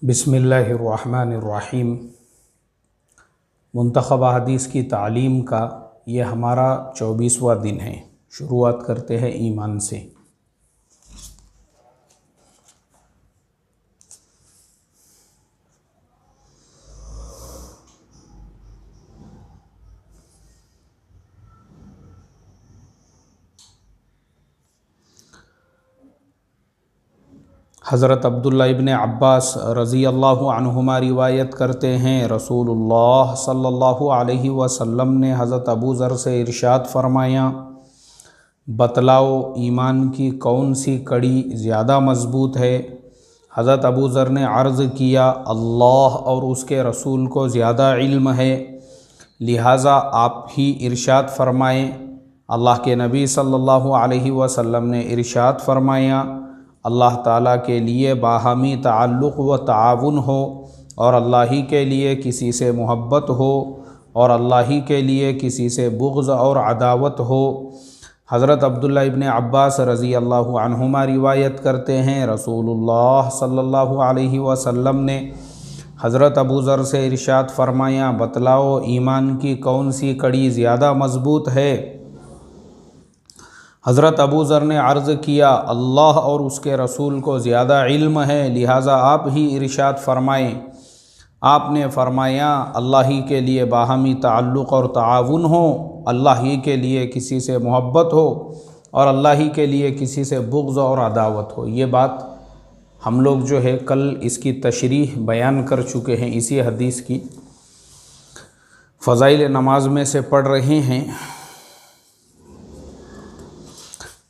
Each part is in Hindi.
बिस्मिल्लाहिर्रहमानिर्रहीम। मुंतखबा हदीस की तालीम का ये हमारा 24वां दिन है। शुरुआत करते हैं ईमान से। हज़रत अब्दुल्ला इब्न अब्बास रज़ी अल्लाहु अन्हुमा रिवायत करते हैं, रसूलुल्लाह सल्लल्लाहु अलैहि वसल्लम ने हज़रत अबू ज़र से इरशाद फरमाया, बतलाओ ईमान की कौन सी कड़ी ज़्यादा मज़बूत है। हज़रत अबू ज़र ने अर्ज़ किया, अल्लाह और उसके रसूल को ज़्यादा इल्म है, लिहाजा आप ही इरशाद फरमाएँ। अल्लाह के नबी सल्लल्लाहु अलैहि वसल्लम ने इरशाद फरमाया, अल्लाह ताला के लिए बाहमी ताल्लुक़ व ताउन हो और अल्लाह ही के लिए किसी से मोहब्बत हो और अल्लाह ही के लिए किसी से बुग़्ज़ और अदावत हो। हज़रत अब्दुल्ला इब्न अब्बास रज़ी अल्लाहु अन्हुमा रिवायत करते हैं, रसूलुल्लाह सल्लल्लाहु अलैहि वसल्लम ने हज़रत अबू ज़र से इरशाद फरमाया, बतलाओ ईमान की कौन सी कड़ी ज़्यादा मज़बूत है। हज़रत अबू ज़र ने अर्ज़ किया, अल्लाह और उसके रसूल को ज़्यादा इल्म है, लिहाजा आप ही इरशाद फरमाएँ। आपने फरमाया, अल्लाह ही के लिए बाहमी ताल्लुक़ और ताउन हो, अल्लाह ही के लिए किसी से मोहब्बत हो और अल्लाह ही के लिए किसी से बुग़्ज़ और अदावत हो। ये बात हम लोग जो है कल इसकी तशरीह बयान कर चुके हैं। इसी हदीस की फ़ज़ाइल नमाज में से पढ़ रहे हैं।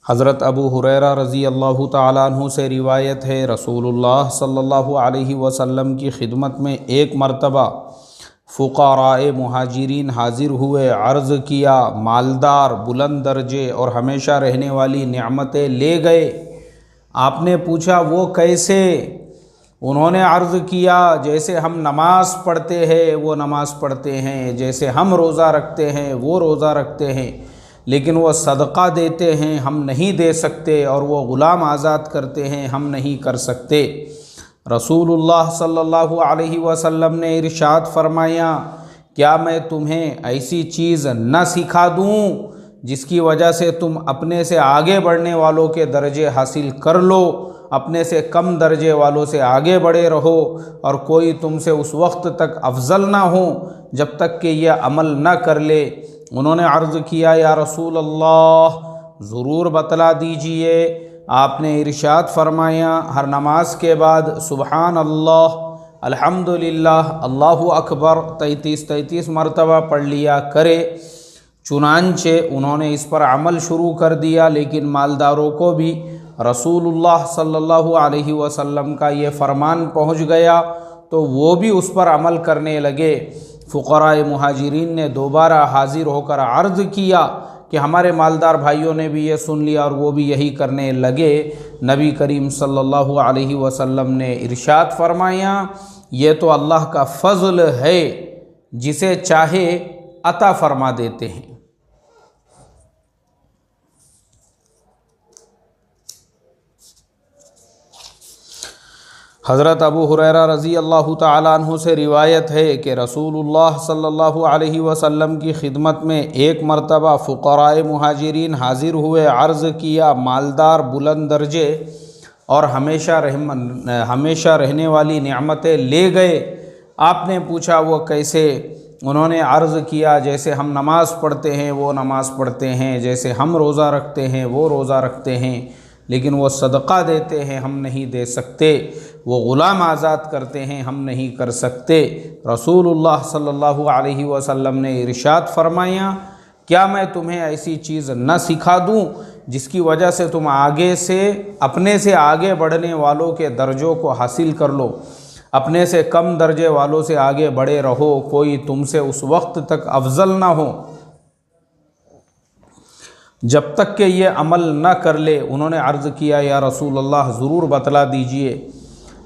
हज़रत अबू हुरैरा रज़ी अल्लाहु ताला अन्हु से रिवायत है, रसूलुल्लाह सल्लल्लाहु अलैहि वसल्लम की खिदमत में एक मरतबा फ़ुक़ाराए मुहाजिरीन हाज़िर हुए। अर्ज़ किया, मालदार, बुलंद दर्जे और हमेशा रहने वाली नेमतें ले गए। आपने पूछा, वो कैसे? उन्होंने अर्ज़ किया, जैसे हम नमाज़ पढ़ते हैं वो नमाज़ पढ़ते हैं, जैसे हम रोज़ा रखते हैं वो रोज़ा रखते हैं, लेकिन वो सदक़ा देते हैं हम नहीं दे सकते, और वो ग़ुलाम आज़ाद करते हैं हम नहीं कर सकते। रसूलुल्लाह सल्लल्लाहु अलैहि वसल्लम ने इरशाद फरमाया, क्या मैं तुम्हें ऐसी चीज़ न सिखा दूँ जिसकी वजह से तुम अपने से आगे बढ़ने वालों के दर्जे हासिल कर लो, अपने से कम दर्जे वालों से आगे बढ़े रहो, और कोई तुमसे उस वक्त तक अफजल ना हो जब तक कि यह अमल न कर ले। उन्होंने अर्ज़ किया, या रसूल अल्लाह, ज़रूर बतला दीजिए। आपने इरशाद फरमाया, हर नमाज के बाद सुबहान अल्लाह, अल्हम्दुलिल्लाह, अल्लाहु अकबर 33 मरतबा पढ़ लिया करे। चुनांचे उन्होंने इस पर अमल शुरू कर दिया, लेकिन मालदारों को भी रसूलुल्लाह सल्लल्लाहु अलैहि वसल्लम का ये फरमान पहुँच गया तो वो भी उस पर अमल करने लगे। फ़ुक़राए मुहाजिरीन ने दोबारा हाज़िर होकर अर्ज़ किया कि हमारे मालदार भाइयों ने भी ये सुन लिया और वो भी यही करने लगे। नबी करीम सल्लल्लाहु अलैहि वसल्लम ने इरशाद फरमाया, ये तो अल्लाह का फ़ज़ल है, जिसे चाहे अता फरमा देते हैं। हज़रत अबू हुरैरा रज़ी अल्लाहु ताला अन्हु से रिवायत है कि रसूलुल्लाह सल्लल्लाहु अलैहि वसल्लम की खिदमत में एक मरतबा फ़ुक़राए मुहाजिरीन हाज़िर हुए। अर्ज़ किया, मालदार, बुलंद दर्जे और हमेशा रहने वाली नेमतें ले गए। आपने पूछा, वो कैसे? उन्होंने अर्ज़ किया, जैसे हम नमाज़ पढ़ते हैं वो नमाज़ पढ़ते हैं, जैसे हम रोज़ा रखते हैं वो रोज़ा रखते हैं, लेकिन वो सदक़ा देते हैं हम नहीं दे सकते, वो ग़ुलाम आज़ाद करते हैं हम नहीं कर सकते। रसूलुल्लाह सल्लल्लाहु अलैहि वसल्लम ने इरशाद फरमाया, क्या मैं तुम्हें ऐसी चीज़ न सिखा दूँ जिसकी वजह से तुम आगे से अपने से आगे बढ़ने वालों के दर्जों को हासिल कर लो, अपने से कम दर्जे वालों से आगे बढ़े रहो, कोई तुमसे उस वक्त तक अफजल ना हो जब तक कि ये अमल न कर ले। उन्होंने अर्ज़ किया, या रसूल अल्लाह, ज़रूर बतला दीजिए।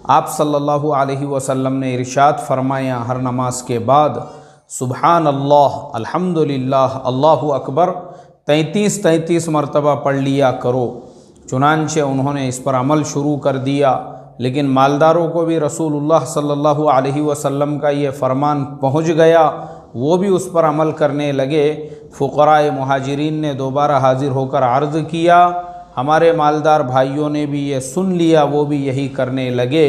आप सल्लल्लाहु अलैहि वसल्लम ने इरशाद फरमाया, हर नमाज के बाद सुबहान अल्लाह, अल्हम्दुलिल्लाह, अल्लाहु अकबर 33 मरतबा पढ़ लिया करो। चुनांचे उन्होंने इस पर अमल शुरू कर दिया। लेकिन मालदारों को भी रसूलुल्लाह सल्लल्लाहु अलैहि वसल्लम का ये फरमान पहुँच गया, वो भी उस पर अमल करने लगे। फ़ुक़राए मुहाजिरीन ने दोबारा हाज़िर होकर अर्ज़ किया, हमारे मालदार भाइयों ने भी ये सुन लिया, वो भी यही करने लगे।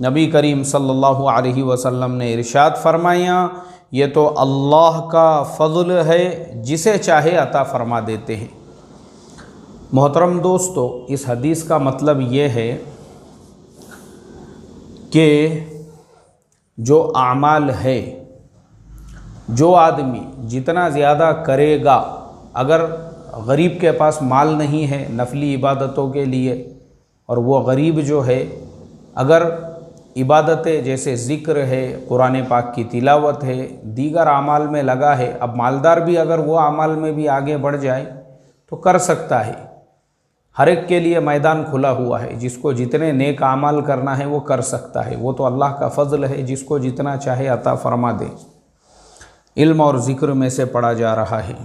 नबी करीम सल्लल्लाहु अलैहि वसल्लम ने इरशाद फरमाया, ये तो अल्लाह का फ़ज़ल है, जिसे चाहे अता फ़रमा देते हैं। मोहतरम दोस्तों, इस हदीस का मतलब ये है कि जो आमाल है, जो आदमी जितना ज़्यादा करेगा, अगर गरीब के पास माल नहीं है नफली इबादतों के लिए, और वो गरीब जो है अगर इबादतें जैसे ज़िक्र है, कुरान पाक की तिलावत है, दीगर आमाल में लगा है, अब मालदार भी अगर वो आमाल में भी आगे बढ़ जाए तो कर सकता है। हर एक के लिए मैदान खुला हुआ है, जिसको जितने नेक आमाल करना है वो कर सकता है। वो तो अल्लाह का फ़ज़ल है, जिसको जितना चाहे अता फ़रमा दे। इल्म और ज़िक्र में से पढ़ा जा रहा है।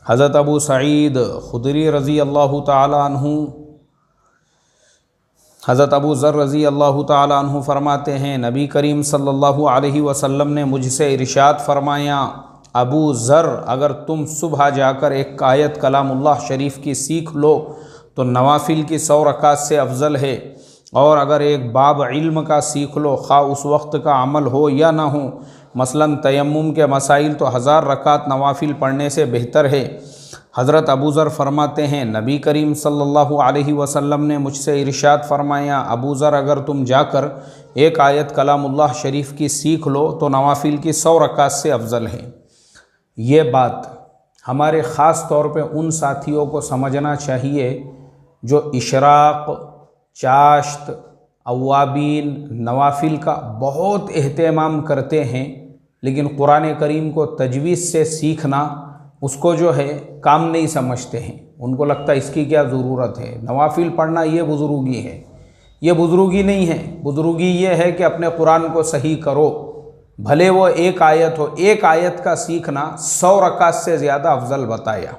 हज़रत अबू सईद खुदरी रज़ी अल्लाह ताला अन्हु, हज़रत अबू ज़र रज़ी अल्लाह ताला अन्हु फरमाते हैं, नबी करीम सल्लल्लाहु अलैहि वसल्लम ने मुझसे इरशाद फरमाया, अबू ज़र, अगर तुम सुबह जाकर एक आयत कलामुल्लाह शरीफ की सीख लो तो नवाफिल की 100 रकात से अफजल है, और अगर एक बाब इल्म का सीख लो, खा उस वक्त का अमल हो या ना हो, मसलन तयम्मुम के मसाइल, तो 1000 रकात नवाफिल पढ़ने से बेहतर है। हज़रत अबू ज़र फरमाते हैं, नबी करीम सल्लल्लाहु अलैहि वसल्लम ने मुझसे इरशाद फरमाया, अबू ज़र, अगर तुम जाकर एक आयत कलामुल्लाह शरीफ की सीख लो तो नवाफिल की 100 रकात से अफजल है। ये बात हमारे ख़ास तौर पे उन साथियों को समझना चाहिए जो इशराक़, चाश्त, अवाबीन, नवाफिल का बहुत एहतमाम करते हैं, लेकिन कुरान करीम को तजवीज़ से सीखना उसको जो है काम नहीं समझते हैं। उनको लगता है इसकी क्या ज़रूरत है, नवाफिल पढ़ना ये बुज़ुर्गी है। ये बुज़ुर्गी नहीं है, बुज़ुर्गी ये है कि अपने कुरान को सही करो, भले वो एक आयत हो। एक आयत का सीखना 100 रकात से ज़्यादा अफजल बताया।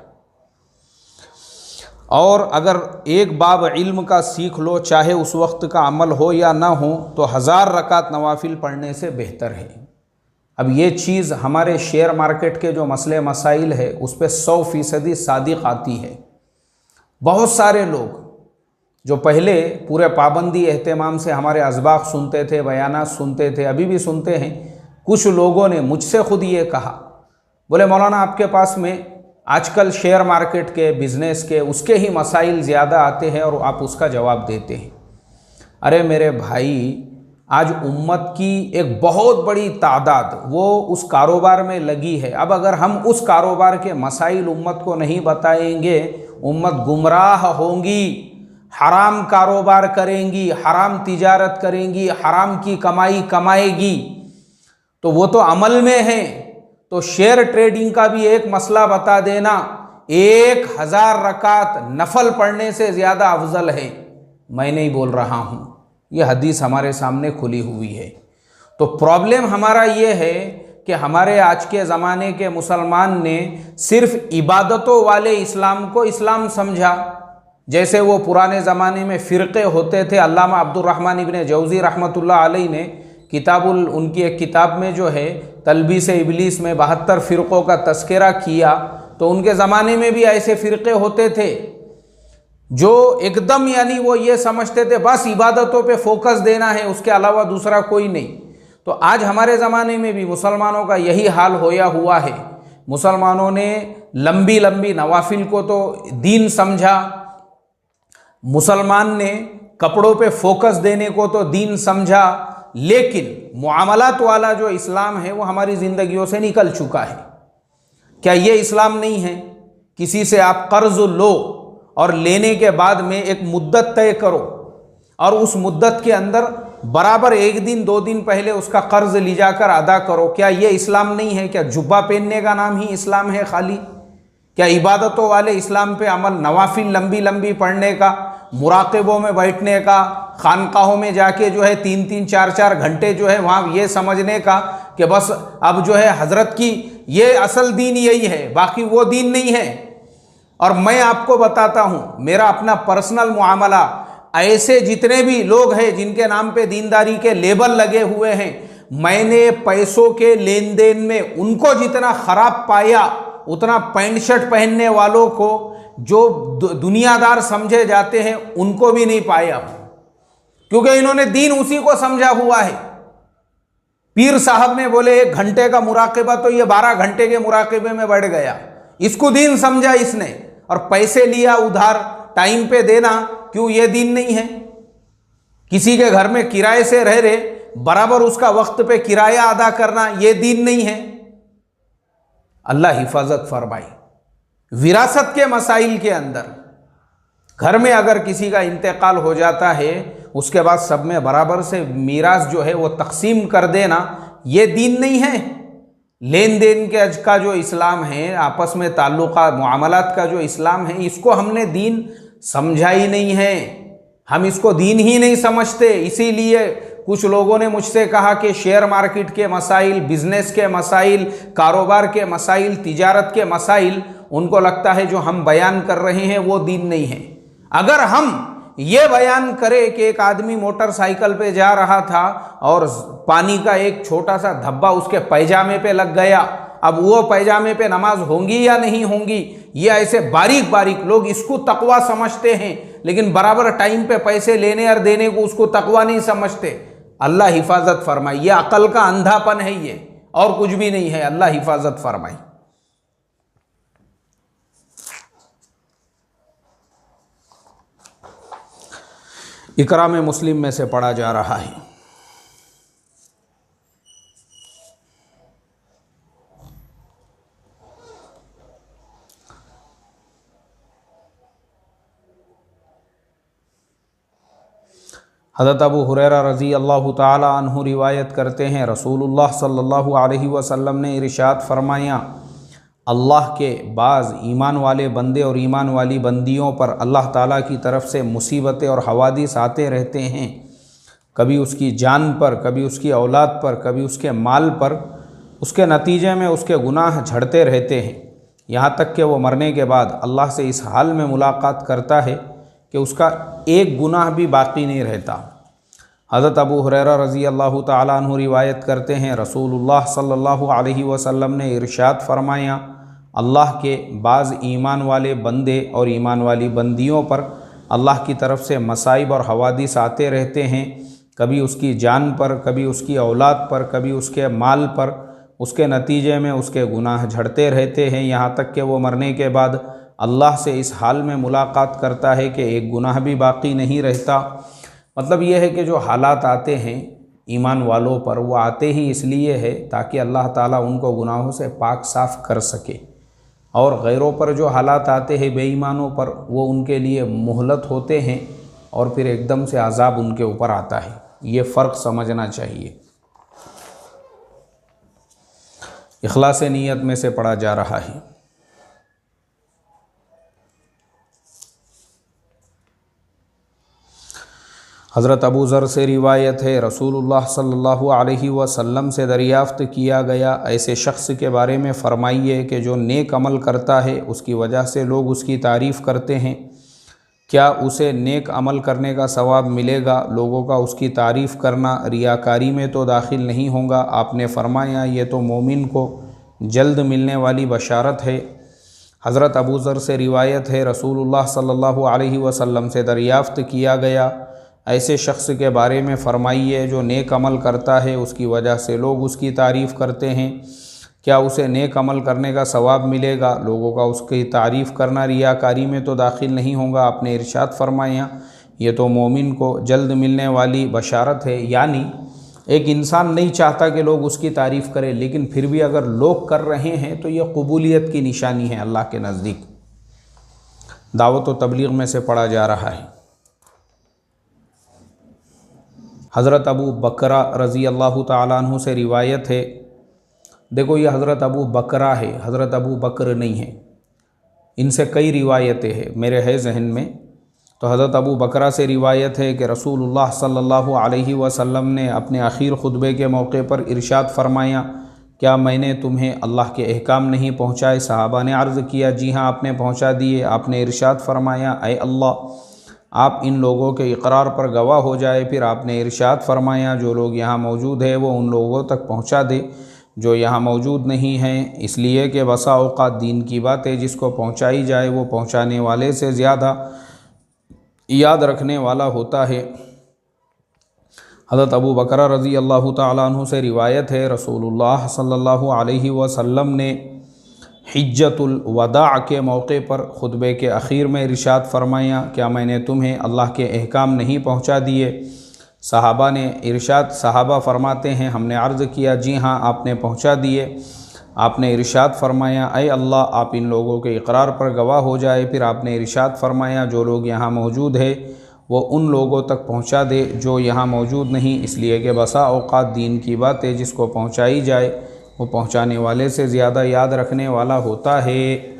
और अगर एक बाब इल्म का सीख लो, चाहे उस वक्त का अमल हो या ना हो, तो 1000 रकात नवाफिल पढ़ने से बेहतर है। अब ये चीज़ हमारे शेयर मार्केट के जो मसले मसाइल है उस पर 100% सादिक आती है। बहुत सारे लोग जो पहले पूरे पाबंदी एहतमाम से हमारे असबाक सुनते थे, बयानात सुनते थे, अभी भी सुनते हैं, कुछ लोगों ने मुझसे खुद ये कहा, बोले मौलाना आपके पास में आजकल शेयर मार्केट के, बिज़नेस के, उसके ही मसाइल ज़्यादा आते हैं और आप उसका जवाब देते हैं। अरे मेरे भाई, आज उम्मत की एक बहुत बड़ी तादाद वो उस कारोबार में लगी है। अब अगर हम उस कारोबार के मसाइल उम्मत को नहीं बताएंगे, उम्मत गुमराह होंगी, हराम कारोबार करेंगी, हराम तिजारत करेंगी, हराम की कमाई कमाएगी, तो वो तो अमल में है। तो शेयर ट्रेडिंग का भी एक मसला बता देना, 1000 रकात नफल पढ़ने से ज़्यादा अफजल है। मैं नहीं बोल रहा हूँ, ये हदीस हमारे सामने खुली हुई है। तो प्रॉब्लम हमारा ये है कि हमारे आज के ज़माने के मुसलमान ने सिर्फ इबादतों वाले इस्लाम को इस्लाम समझा। जैसे वो पुराने ज़माने में फ़िरक़े होते थे। अल्लामा अब्दुर्रहमान इब्न जौज़ी रहमतुल्लाह अलैह ने उनकी एक किताब में जो है तलबीस इबलीस में 72 फ़िरक़ों का तस्करा किया। तो उनके ज़माने में भी ऐसे फ़िरक़े होते थे जो एकदम यानी वो ये समझते थे बस इबादतों पे फोकस देना है, उसके अलावा दूसरा कोई नहीं। तो आज हमारे ज़माने में भी मुसलमानों का यही हाल होया हुआ है। मुसलमानों ने लंबी लंबी नवाफिल को तो दीन समझा, मुसलमान ने कपड़ों पे फोकस देने को तो दीन समझा, लेकिन मुआमलात वाला जो इस्लाम है वो हमारी ज़िंदगियों से निकल चुका है। क्या ये इस्लाम नहीं है? किसी से आप कर्ज लो और लेने के बाद में एक मुद्दत तय करो और उस मुद्दत के अंदर बराबर 1 दिन 2 दिन पहले उसका कर्ज ले जाकर अदा करो। क्या ये इस्लाम नहीं है? क्या जुब्बा पहनने का नाम ही इस्लाम है खाली? क्या इबादतों वाले इस्लाम पे अमल, नवाफिल लंबी लंबी पढ़ने का, मुराक़िबों में बैठने का, खानकाहों में जाके जो है 3-3 4-4 घंटे जो है वहाँ ये समझने का कि बस अब जो है हज़रत की ये असल दीन यही है, बाकी वो दीन नहीं है। और मैं आपको बताता हूँ मेरा अपना पर्सनल मुआमला, ऐसे जितने भी लोग हैं जिनके नाम पे दीनदारी के लेबल लगे हुए हैं, मैंने पैसों के लेन देन में उनको जितना खराब पाया उतना पैंट शर्ट पहनने वालों को जो दुनियादार समझे जाते हैं उनको भी नहीं पाया, क्योंकि इन्होंने दीन उसी को समझा हुआ है। पीर साहब ने बोले 1 घंटे का मुराकबा, तो ये 12 घंटे के मुराकबे में बढ़ गया। इसको दीन समझा इसने, और पैसे लिया उधार टाइम पे देना, क्यों ये दीन नहीं है? किसी के घर में किराए से रह रहे, बराबर उसका वक्त पे किराया अदा करना, ये दीन नहीं है। अल्लाह हिफाजत फरमाए। विरासत के मसाइल के अंदर घर में अगर किसी का इंतकाल हो जाता है, उसके बाद सब में बराबर से मीरास जो है वो तकसीम कर देना, ये दीन नहीं है। लेन देन के का जो इस्लाम है, आपस में ताल्लुका मुआमलात का जो इस्लाम है, इसको हमने दीन समझा ही नहीं है। हम इसको दीन ही नहीं समझते। इसीलिए कुछ लोगों ने मुझसे कहा कि शेयर मार्केट के मसाइल, बिजनेस के मसाइल, कारोबार के मसाइल, तिजारत के मसाइल, उनको लगता है जो हम बयान कर रहे हैं वो दीन नहीं है। अगर हम ये बयान करें कि एक आदमी मोटरसाइकिल पे जा रहा था और पानी का एक छोटा सा धब्बा उसके पैजामे पे लग गया, अब वो पैजामे पे नमाज होंगी या नहीं होंगी, ये ऐसे बारीक बारीक लोग इसको तकवा समझते हैं, लेकिन बराबर टाइम पे पैसे लेने और देने को उसको तकवा नहीं समझते। अल्लाह हिफाजत फरमाए। ये अकल का अंधापन है, ये और कुछ भी नहीं है। अल्लाह हिफाजत फरमाए। इकराम मुस्लिम में से पढ़ा जा रहा है, हज़रत अबू हुरैरा रज़ी अल्लाह ताला अन्हु रिवायत करते हैं, रसूलुल्लाह सल्लल्लाहु अलैहि वसल्लम ने इरशाद फरमाया, अल्लाह के बाज़ ईमान वाले बंदे और ईमान वाली बंदियों पर अल्लाह ताला की तरफ से मुसीबतें और हवादिस आते रहते हैं, कभी उसकी जान पर, कभी उसकी औलाद पर, कभी उसके माल पर। उसके नतीजे में उसके गुनाह झड़ते रहते हैं, यहाँ तक कि वो मरने के बाद अल्लाह से इस हाल में मुलाकात करता है कि उसका एक गुनाह भी बाकी नहीं रहता। हज़रत अबू हुरैरा रज़ी अल्लाह ताला अन्हु रिवायत करते हैं, रसूलुल्लाह सल्लल्लाहु अलैहि वसल्लम ने इरशाद फरमाया, अल्लाह के बाज़ ईमान वाले बंदे और ईमान वाली बंदियों पर अल्लाह की तरफ से मसाइब और हवादिस आते रहते हैं, कभी उसकी जान पर, कभी उसकी औलाद पर, कभी उसके माल पर। उसके नतीजे में उसके गुनाह झड़ते रहते हैं, यहाँ तक कि वो मरने के बाद अल्लाह से इस हाल में मुलाकात करता है कि एक गुनाह भी बाकी नहीं रहता। मतलब ये है कि जो हालात आते हैं ईमान वालों पर, वो आते ही इसलिए है ताकि अल्लाह ताला उनको गुनाहों से पाक साफ़ कर सके, और गैरों पर जो हालात आते हैं बेईमानों पर, वो उनके लिए मोहलत होते हैं और फिर एकदम से अजाब उनके ऊपर आता है। ये फ़र्क समझना चाहिए। इखलास नीयत में से पढ़ा जा रहा है। हज़रत अबू ज़र से रिवायत है, रसूलुल्लाह सल्लल्लाहु अलैहि वसल्लम से दरियाफ़्त किया गया, ऐसे शख्स के बारे में फ़रमाइए कि जो नेक अमल करता है उसकी वजह से लोग उसकी तारीफ़ करते हैं, क्या उसे नेक अमल करने का सवाब मिलेगा? लोगों का उसकी तारीफ़ करना रियाकारी में तो दाखिल नहीं होगा। आपने फ़रमाया, ये तो मोमिन को जल्द मिलने वाली बशारत है। हज़रत अबू ज़र से रिवायत है, रसूलुल्लाह सल्लल्लाहु अलैहि वसल्लम से दरियाफ़्त किया गया, ऐसे शख्स के बारे में फ़रमाइए जो नेक अमल करता है उसकी वजह से लोग उसकी तारीफ़ करते हैं, क्या उसे नेक अमल करने का सवाब मिलेगा? लोगों का उसकी तारीफ़ करना रियाकारी में तो दाखिल नहीं होगा। आपने इरशाद फरमाया, ये तो मोमिन को जल्द मिलने वाली बशारत है। यानी एक इंसान नहीं चाहता कि लोग उसकी तारीफ़ करें, लेकिन फिर भी अगर लोग कर रहे हैं तो ये कबूलियत की निशानी है अल्लाह के नज़दीक। दावत व तबलीग में से पढ़ा जा रहा है। हज़रत अबू बकरा रज़ी अल्लाह ताला अन्हु से रिवायत है, देखो ये हज़रत अबू बकरा है, हज़रत अबू बकर नहीं है। इनसे कई रिवायतें हैं मेरे है जहन में। तो हज़रत अबू बकरा से रिवायत है कि रसूलुल्लाह सल्लल्लाहु अलैहि वसल्लम ने अपने आखिर खुतबे के मौके पर इरशाद फरमाया, क्या मैंने तुम्हें अल्लाह के अहकाम नहीं पहुँचाए? सहाबा ने अर्ज़ किया, जी हाँ आपने पहुँचा दिए। आपने इरशाद फरमाया, ऐ अल्लाह आप इन लोगों के इकरार पर गवाह हो जाए। फिर आपने इरशाद फरमाया, जो लोग यहाँ मौजूद है वो उन लोगों तक पहुँचा दे जो यहाँ मौजूद नहीं हैं, इसलिए कि बसा औक़ात दीन की बातें जिसको पहुँचाई जाए वो पहुँचाने वाले से ज़्यादा याद रखने वाला होता है। हज़रत अबू बकर रज़ी अल्लाह तआला अन्हु से रिवायत है, रसूलुल्लाह सल्लल्लाहु अलैहि वसल्लम ने हिज्जतुल वदा के मौके पर खुतबे के अखीर में इरशाद फरमाया, क्या मैंने तुम्हें अल्लाह के अहकाम नहीं पहुँचा दिए? सहाबा फरमाते हैं, हमने अर्ज़ किया, जी हाँ आपने पहुँचा दिए। आपने इरशाद फरमाया, ऐ अल्लाह आप इन लोगों के इकरार पर गवाह हो जाए। फिर आपने इरशाद फरमाया, जो लोग यहाँ मौजूद है वो उन लोगों तक पहुँचा दे जो यहाँ मौजूद नहीं, इसलिए कि बसा औक़ात दीन की बातें जिसको पहुँचाई जाए वो पहुँचाने वाले से ज़्यादा याद रखने वाला होता है।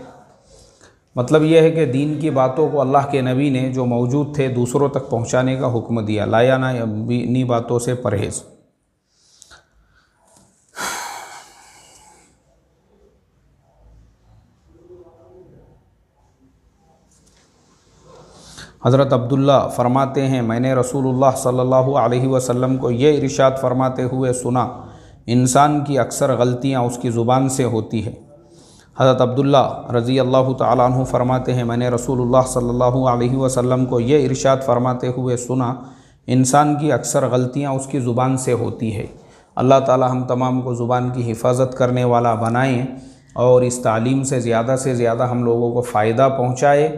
मतलब यह है कि दीन की बातों को अल्लाह के नबी ने जो मौजूद थे दूसरों तक पहुँचाने का हुक्म दिया, लाया ना इन्हीं बातों से परहेज़। हज़रत अब्दुल्ला फ़रमाते हैं, मैंने रसूलुल्लाह सल्लल्लाहु अलैहि वसल्लम को ये इरशाद फरमाते हुए सुना, इंसान की अक्सर गलतियाँ उसकी ज़ुबान से होती है। हज़रत अब्दुल्ला रज़ी अल्लाह तआला अन्हु फरमाते हैं, मैंने रसूलुल्लाह सल्लल्लाहु अलैहि वसल्लम को ये इरशाद फरमाते हुए सुना, इंसान की अक्सर गलतियाँ उसकी ज़ुबान से होती है। अल्लाह ताला हम तमाम को ज़ुबान की हिफाजत करने वाला बनाएँ और इस तालीम से ज़्यादा हम लोगों को फ़ायदा पहुँचाए।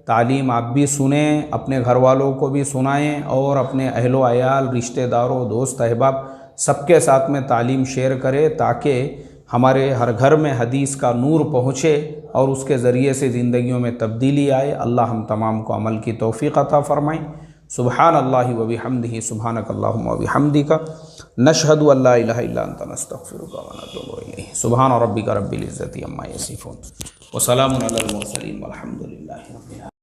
तालीम आप भी सुने, अपने घर वालों को भी सुनाएं और अपने अहलो अयाल, रिश्तेदारों, दोस्त अहबाब सबके साथ में तालीम शेयर करें, ताकि हमारे हर घर में हदीस का नूर पहुँचे और उसके ज़रिए से ज़िंदगियों में तब्दीली आए। अल्लाह हम तमाम को अमल की तौफ़ीक़ अता फ़रमाएँ। सुबहान अल्लाहि व बिहम्दिही, सुबहानक अल्लाहुम्मा व बिहम्दिका, नशहदु अल्ला इलाहा इल्ला अंता, नस्तग़फ़िरुका व नतूबु इलैह। सुबहान रब्बिका रब्बिल इज़्ज़ति अम्मा यसिफ़ून व सलामुन अलल मुरसलीन वल्हम्दुलिल्लाहि रब्बिल आलमीन।